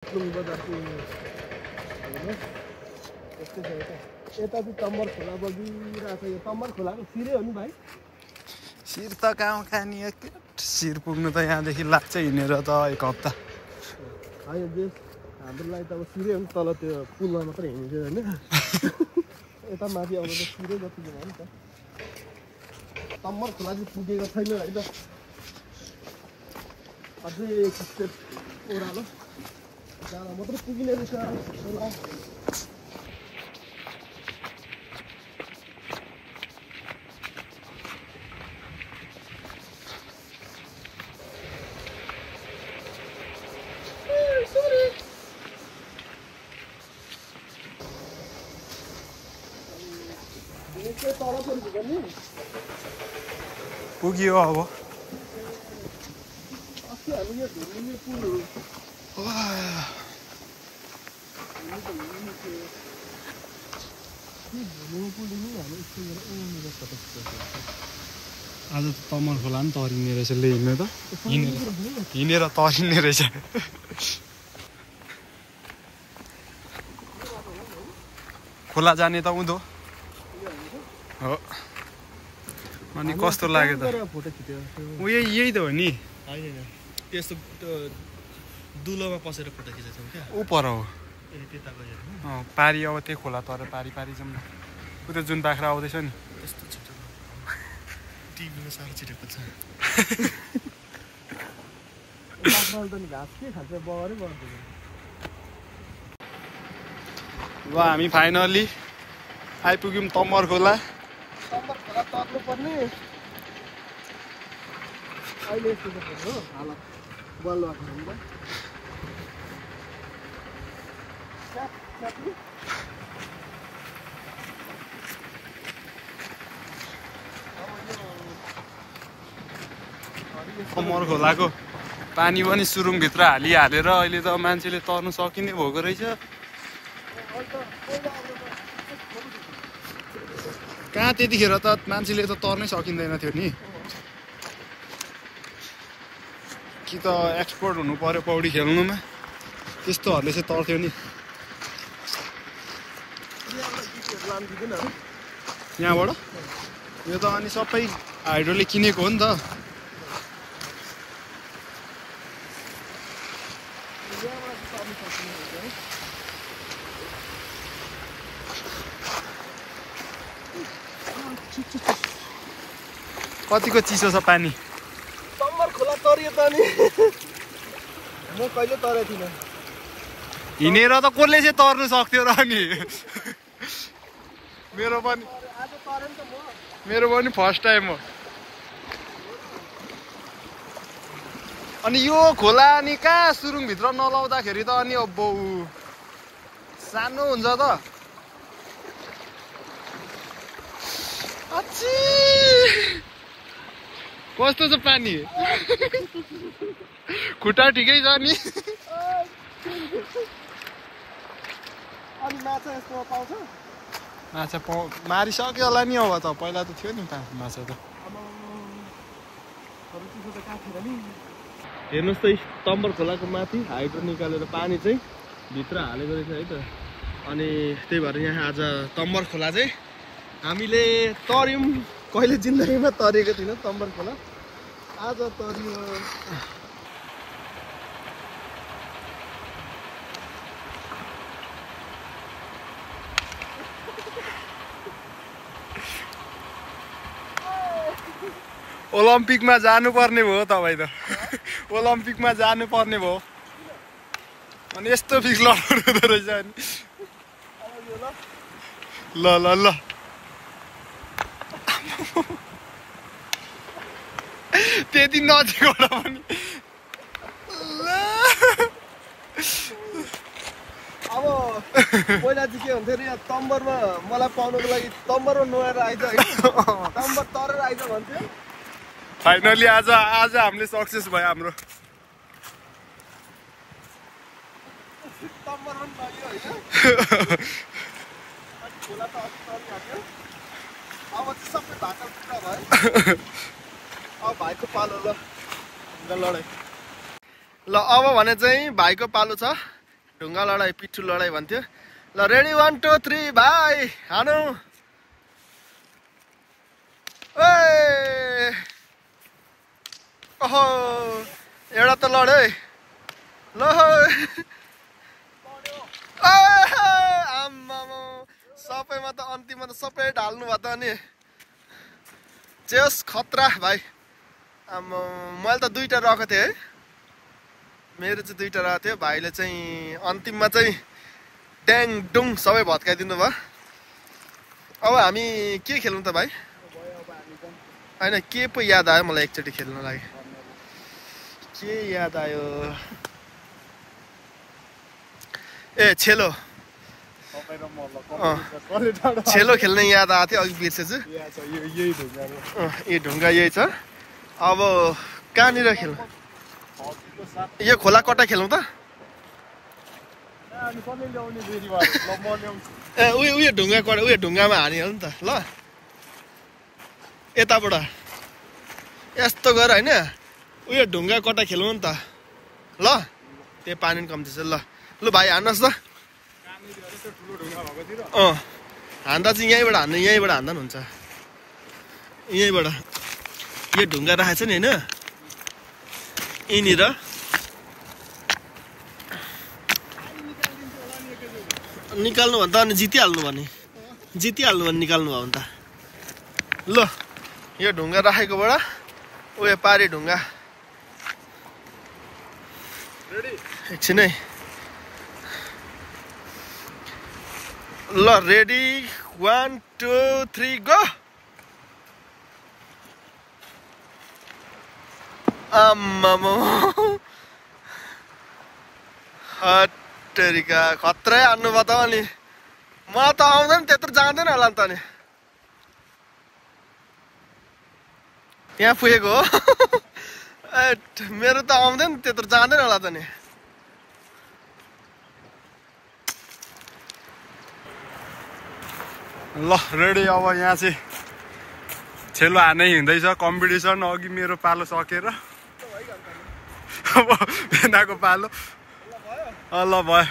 बजारको यस्तै छ यता चाहिँ तम्बर खोला बगिरहेको छ यो तम्बर खोलाको सिरै हो नि भाइ शिर त कहाँ खाने शिर पुग्नु त यहाँदेखि लाग्छ हिँडेर त एक हप्ता होइन जे हाम्रो लागि त अब सिरै हो नि तल त्यो पुलमा मात्रै हिँड्छ होइन यता माथि आउँदा त सिरै जति भयो नि त तम्बर खोला चाहिँ पुगेको छैन है त अझै एक स्टेप ओह्रालो जाँदा मात्रै पुगिने रहेछ खोला पुग्यो अब आज त तमर खोला पनि तरिने रहेछ ले हिँड्नु त हिँडेर तरिने रहेछ खोला जाने त उँधो हो अनि कस्तो लाग्यो त यही त हो नि त्यस्तो दुलोमा पसेर फोटो खिचेको छौँ क्या ऊ पर हो त्यता गएर पारी अब त्यही खोला तर पारी जाउँ न उता जुन बाख्रा आउँदैछ नि त्यस्तो छिटो टिभीमा साह्रो छिटेको छ बाख्राले त नि घाँस के खान्छ बगरै बग्दैन ल हामी फाइनली आइपुग्यौँ तम्बर खोला तम्बर खोला तर्नु पर्ने अहिले यस्तो त हो हालत बलुवा खोला तम्बर खोलाको पानी पनि सुरुङभित्र हालेर अहिले त मान्छेले तर्नु सकिने भएको रहेछ कहाँ त्यतिखेर त मान्छेले त तर्नै सकिँदैन थियो नि कि त एक्सपर्ट हुनु पर्यो पौडी खेल्नुमा त्यस्तोहरूले चाहिँ तर्थ्यो नि यहाँबाट यो त अनि सबै हाइड्रोले किनेको हो नि त कतिको चिसो छ पानी तम्बर खोला तरियो त नि म कहिले तरेको थिइनँ हिँडेर त कसले चाहिँ तर्नु सक्थ्यो र नि मेरो पनि फर्स्ट टाइम हो अनि यो खोला अनि कहाँ सुरुङभित्र नलाउँदाखेरि त अनि अब सानो हुन्छ त कस्तो छ पानी खुट्टा ठिकै छ नि माछा मारिसक्यो होला नि अब त पहिला त थियो नि माछा त हेर्नुहोस् त तम्बर खोलाको माथि हाइड्रो निकालेर पानी चाहिँ भित्र हालेको रहेछ है त अनि त्यही भएर यहाँ आज तम्बर खोला चाहिँ हामीले तर्यौँ कहिले जिन्दगीमा तरेको थिएन तम्बर खोला आज तरियो ओलम्पिकमा जानुपर्ने भयो तपाईँ त ओलम्पिकमा जानुपर्ने भयो अनि यस्तो फिक्स लड्दो रहेछ अनि ल ल ल त्यति नजिकबाट पनि अब पहिला चाहिँ के हुन्थ्यो अरे यहाँ तम्बरमा मलाई पाउनुको लागि तम्बरमा नुहाएर आइज तम्बर तरेर आइज भन्थ्यो फाइनली आज हामीले सक्सेस भयो हाम्रो तम्बर पनि लाग्यो होइन खोला त अति तरिहाल्यो अब चाहिँ सबै भाका टुक्रा भयो अब भाइको पालो ल लडाइ ल अब भने चाहिँ भाइको पालो छ ढुङ्गा लडाई पिट्ठु लडाई भन्थ्यो। ल रेडी 1 2 3 भाइ हानु। ए ओहो एउटा त लड्यो है। ल आम्मामा सबैमा त अन्तिममा त सबै ढाल्नु भयो त अनि जेस खतरा भाइ। आम्मा मैले त 2टा रहेको थिएँ है, मेरो चाहिँ 2टा रहेको थियो। भाइले चाहिँ अन्तिममा चाहिँ ट्याङ डुङ सबै भत्काइदिनु भयो। अब हामी के खेल्नु त भाइ? होइन के पो याद आयो मलाई एकचोटि खेल्न लागि। के याद आयो? ए छेलो छेलो खेल्ने याद आएको थियो, अघि बिर्सेछु। ए ढुङ्गा यही छ। अब कहाँनिर खेल्नु? यो खोला कटा खेलौँ त? ए उयो ढुङ्गा कटा, उयो ढुङ्गामा हानिहाल्नु नि त। ल यताबाट यस्तो गर होइन, उयो ढुङ्गा कटा खेलौँ नि त। ल त्यही पानी पनि कम्ती छ। ल लु भाइ हान्नुहोस् त। हान्दा चाहिँ यहीँबाट हान्नु, यहीँबाट हान्दा पनि हुन्छ। यहीँबाट यो ढुङ्गा राखेको छ नि होइन, यहीँनिर निकाल्नु भने त अनि जितिहाल्नु भने निकाल्नु भयो भने त। ल यो ढुङ्गा राखेकोबाट उयो पारी ढुङ्गा एकछिन है। ल रेडी 1 2 3 गो। आम्मामा हटरिका खत्रै हान्नु भयो त अनि। मलाई त आउँदैन त्यत्रो जाँदैन होला नि त नि। यहाँ पुगेको हो। मेरो त आउँदैन त्यत्रो जाँदैन होला त नि। ल रेडी। अब यहाँ चाहिँ छेलो हानै हिँड्दैछ कम्पिटिसन। अघि मेरो पालो सकेर अब भेनाको पालो। ल भयो।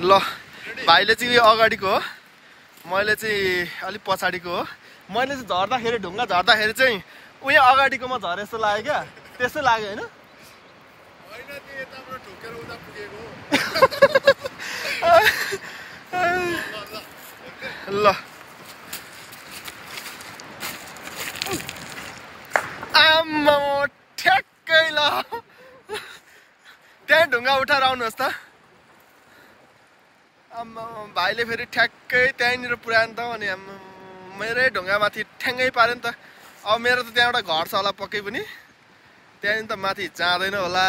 ल भाइले चाहिँ उयो अगाडिको हो, मैले चाहिँ अलिक पछाडिको हो। मैले चाहिँ झर्दाखेरि ढुङ्गा झर्दाखेरि चाहिँ उयो अगाडिकोमा झरे जस्तो लाग्यो क्या, त्यस्तै लाग्यो होइन? ल आम्मा ठ्याक्कै। ल त्यहाँ ढुङ्गा उठाएर आउनुहोस् त। आम्मा भाइले फेरि ठ्याक्कै त्यहीँनिर पुऱ्यायो नि त। अनि मेरै ढुङ्गामाथि ठ्याङ्गै पाऱ्यो नि त। अब मेरो त त्यहाँबाट घर छ होला पक्कै पनि, त्यहाँदेखि त माथि जाँदैन होला।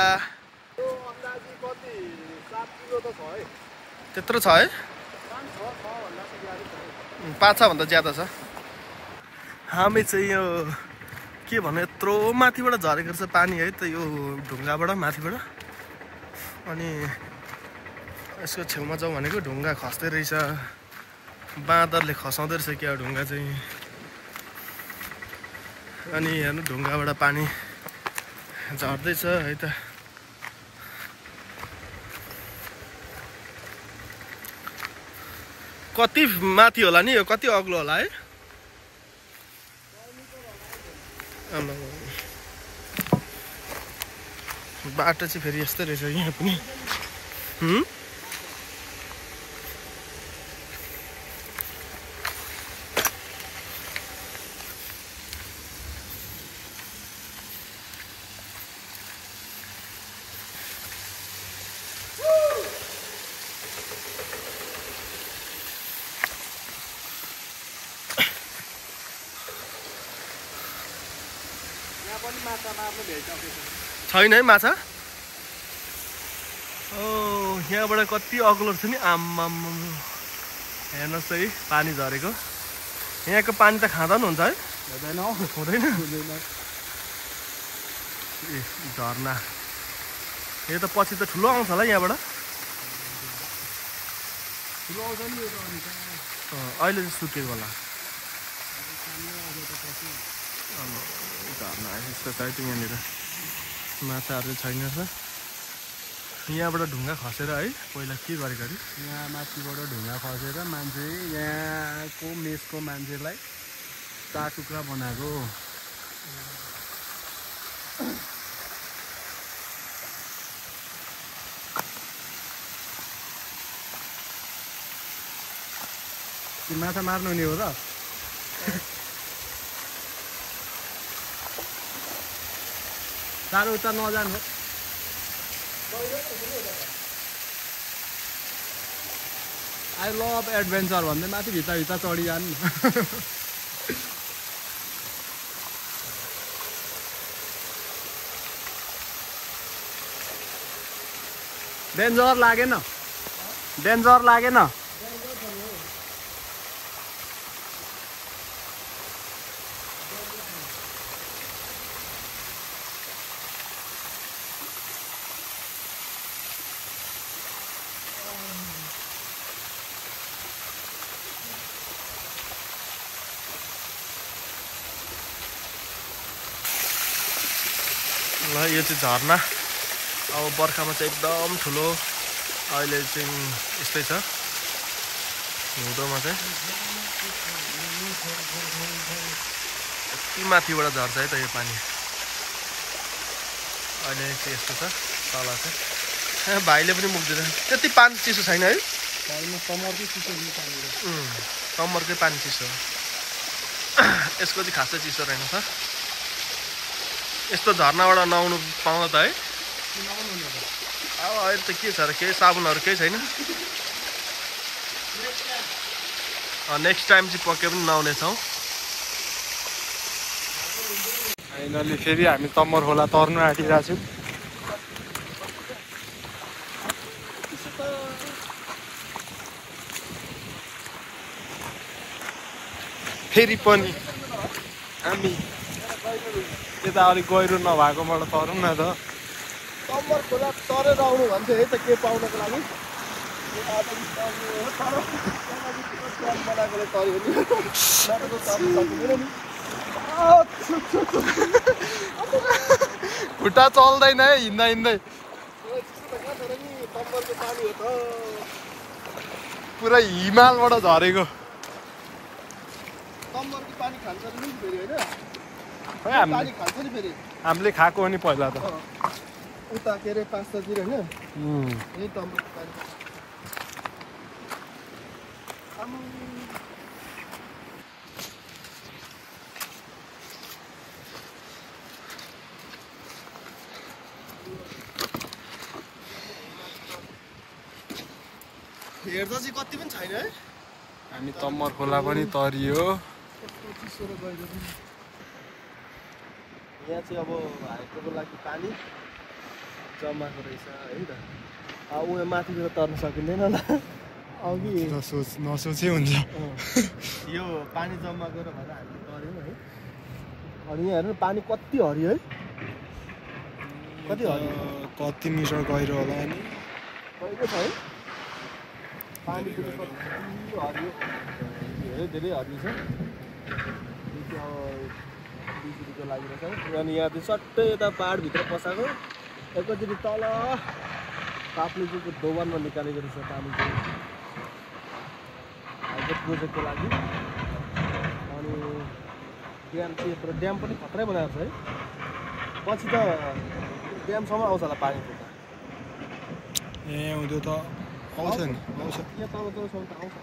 त्यत्रो छ है? 5-6 भन्दा ज्यादा छ। हामी चाहिँ यो के भन्नु यत्रो माथिबाट झरेको रहेछ पानी है त, यो ढुङ्गाबाट माथिबाट। अनि यसको छेउमा जाउँ भनेको ढुङ्गा खस्दै रहेछ, बाँदरले खसाउँदै रहेछ क्या ढुङ्गा चाहिँ। अनि हेर्नु ढुङ्गाबाट पानी झर्दैछ है त। कति माथि होला नि यो, कति अग्लो होला है? बाटो चाहिँ फेरि यस्तै रहेछ यहाँ पनि। छैन है माछा? ओ यहाँबाट कति अग्लो छ नि। आम्माम हेर्नुहोस् है पानी झरेको। यहाँको पानी त खाँदा पनि हुन्छ है? हुँदैन। ए झर्ना यो त पछि त ठुलो आउँछ होला यहाँबाट। अहिले चाहिँ सुकेको होला। झर्ना यस्तो छ है यहाँनिर माछाहरू छैन रहेछ यहाँबाट ढुङ्गा खसेर है पहिला के गरेको अरे यहाँ माथिबाट ढुङ्गा खसेर मान्छे यहाँको मेसको मान्छेलाई 4 टुक्रा बनाएको माछा मार्नु नि हो र साह्रो उता नजानु आई लभ एडभेन्चर भन्दै माथि भित्र चढिजानु डेन्जर लागेन ल यो चाहिँ झर्ना अब बर्खामा चाहिँ एकदम ठुलो अहिले चाहिँ यस्तै छ हिउँदोमा चाहिँ यति माथिबाट झर्छ है त यो पानी अहिले चाहिँ यस्तो छ तल चाहिँ भाइले पनि मुक्दैन त्यति पानी चिसो छैन है कम्मरकै पानी चिसो यसको चाहिँ खासै चिसो रहेन छ यस्तो झर्नाबाट नआउनु पाउँदा त है अब अहिले त के छ र केही साबुनहरू केही छैन नेक्स्ट टाइम चाहिँ पक्कै पनि नआउनेछौँ फाइनली फेरि हामी तम्मर खोला तर्नु आँटिरहेको छौँ फेरि पनि हामी यता अलिक गहिरो नभएकोबाट तरौँ न त तम्मर खोला तरेर आउनु भन्छ है त के पाउनको लागि खुट्टा चल्दैन है हिँड्दै पुरै हिमालबाट झरेको पानी खान्छ नि फेरि होइन पानी खान्छ नि फेरि हामीले खाएको हो नि पहिला त उता के अरे 5 तिर होइन यही तम्बरको पानी हेर्दा चाहिँ कति पनि छैन है हामी तम्मर खोला पनि तरियो यहाँ चाहिँ अब हाइटको लागि पानी जमाएको रहेछ है त अब उयो माथिबाट तर्न सकिँदैन ल अघि नसोचै हुन्छ यो पानी जम्मा गरेर भएर हामीले तर्यौँ है अनि यहाँ हेर्नु पानी कति हरियो है कति हरियो कति मिटर गहिरो होला नि गहिरो छ है पानी पनि कति हरियो धेरै हरियो छ बिजुलीको लागिरहेछ अनि यहाँ चाहिँ सट्टै यता पाहाडभित्र पसाएको एकैचोटि तल काप्लेजुको दोबानमा निकालेको रहेछ पानी चाहिँ हाइड्रो प्रोजेक्टको लागि अनि ड्याम चाहिँ यत्रो ड्याम पनि खत्रै बनाएको छ है पछि त ड्यामसम्म आउँछ होला पानी त ए उँधो त आउँछ नि आउँछ यहाँ तल तलसम्म त आउँछ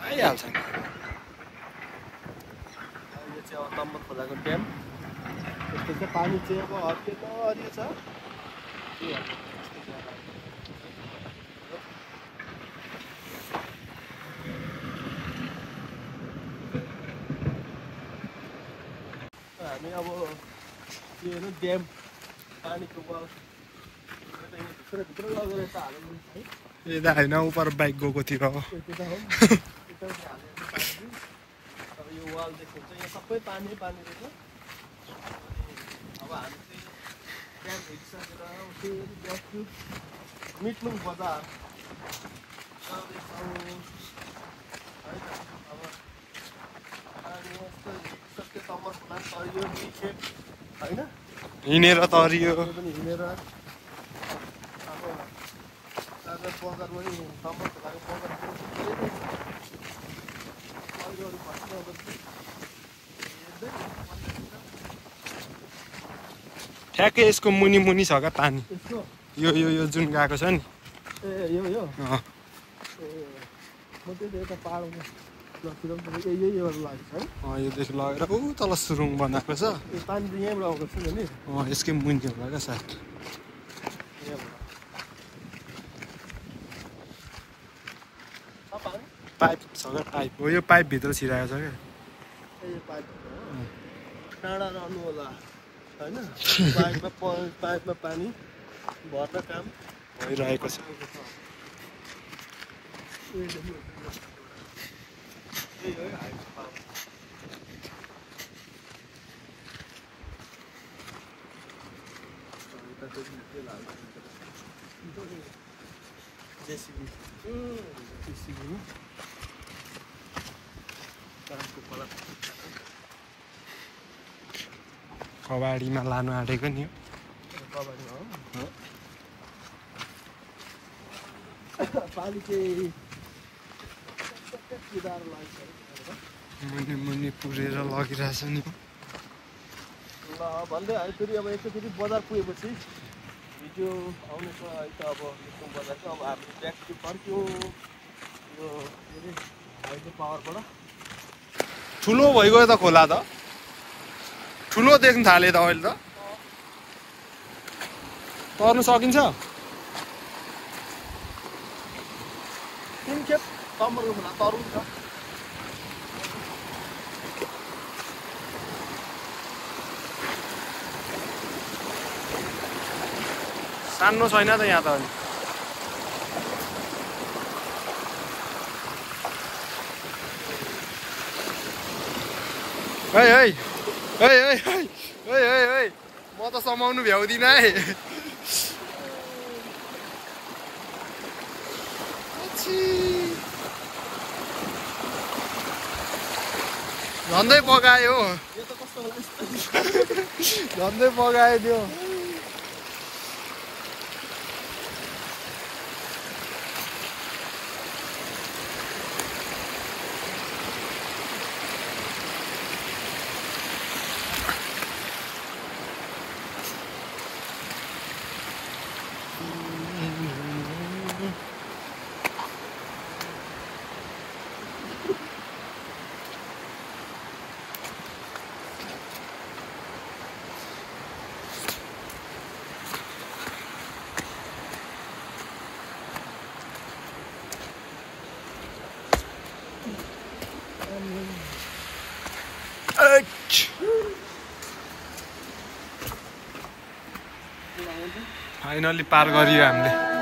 आइहाल्छ नि यो चाहिँ अब तम्बर खोलाको ड्याम यस्तो चाहिँ पानी चाहिँ अब हरियो त हरियो छ हामी अब के अरे ड्याम पानीको बल भित्र लगेर त हाल्नु है यता होइन उपर बाइक गएकोतिर हो अब यो वाल देख्नुहुन्छ यहाँ सबै पानी पानी रहेछ अब हामी चाहिँ ड्याम हेरिसकेर फेरि बस्छु मिटलुङ बजार जाँदैछौँ है अब यस्तो सबै तम्बर तरियो निखेप होइन हिँडेर तरियो पनि हिँडेर अब आज बजार पनि तम्बर खोलाको बजार पहिरोहरू खस्नु ठ्याक्कै यसको मुनि मुनि छ क्या पानी यसको यो जुन गएको छ नि ए यो अँ। ए म त्यो यता पाहाडमा लतिर पनि यहीबाट लागेको छ है योदेखि लगेर ऊ तल सुरुङ बनाएको छ यो पानी चाहिँ यहीँबाट आउँदैछ नि यसकै मुनि होला क्या सायद पाइप छ क्या पाइप हो यो पाइपभित्र छिराएको छ क्या टाढा रहनु होला होइन पाइपमा पानी भर्न काम भइरहेको छ कबाडीमा लानु आँटेको नि पानी चाहिँ मुनि मुनि पुरेर लगिरहेछ नि ल भन्दै आयो फेरि अब यस्तो फेरि बजार पुगेपछि भिडियो आउने छ है त अब यस्तो बजारको अब हामी ब्याक टु फर्क्यौँ यो के अरे हाइड्रो पावरबाट ठुलो भइगयो त खोला त ठुलो देख्न थाले त अहिले त तर्नु सकिन्छ तिन खेप तम्बरको खोला तरुङ छ सानो छैन त यहाँ त म त समाउनु भ्याउँदिनँ है झन्डै पकायो यो त कस्तो होला झन्डै पकायो त्यो फाइनली पार गरियो हामीले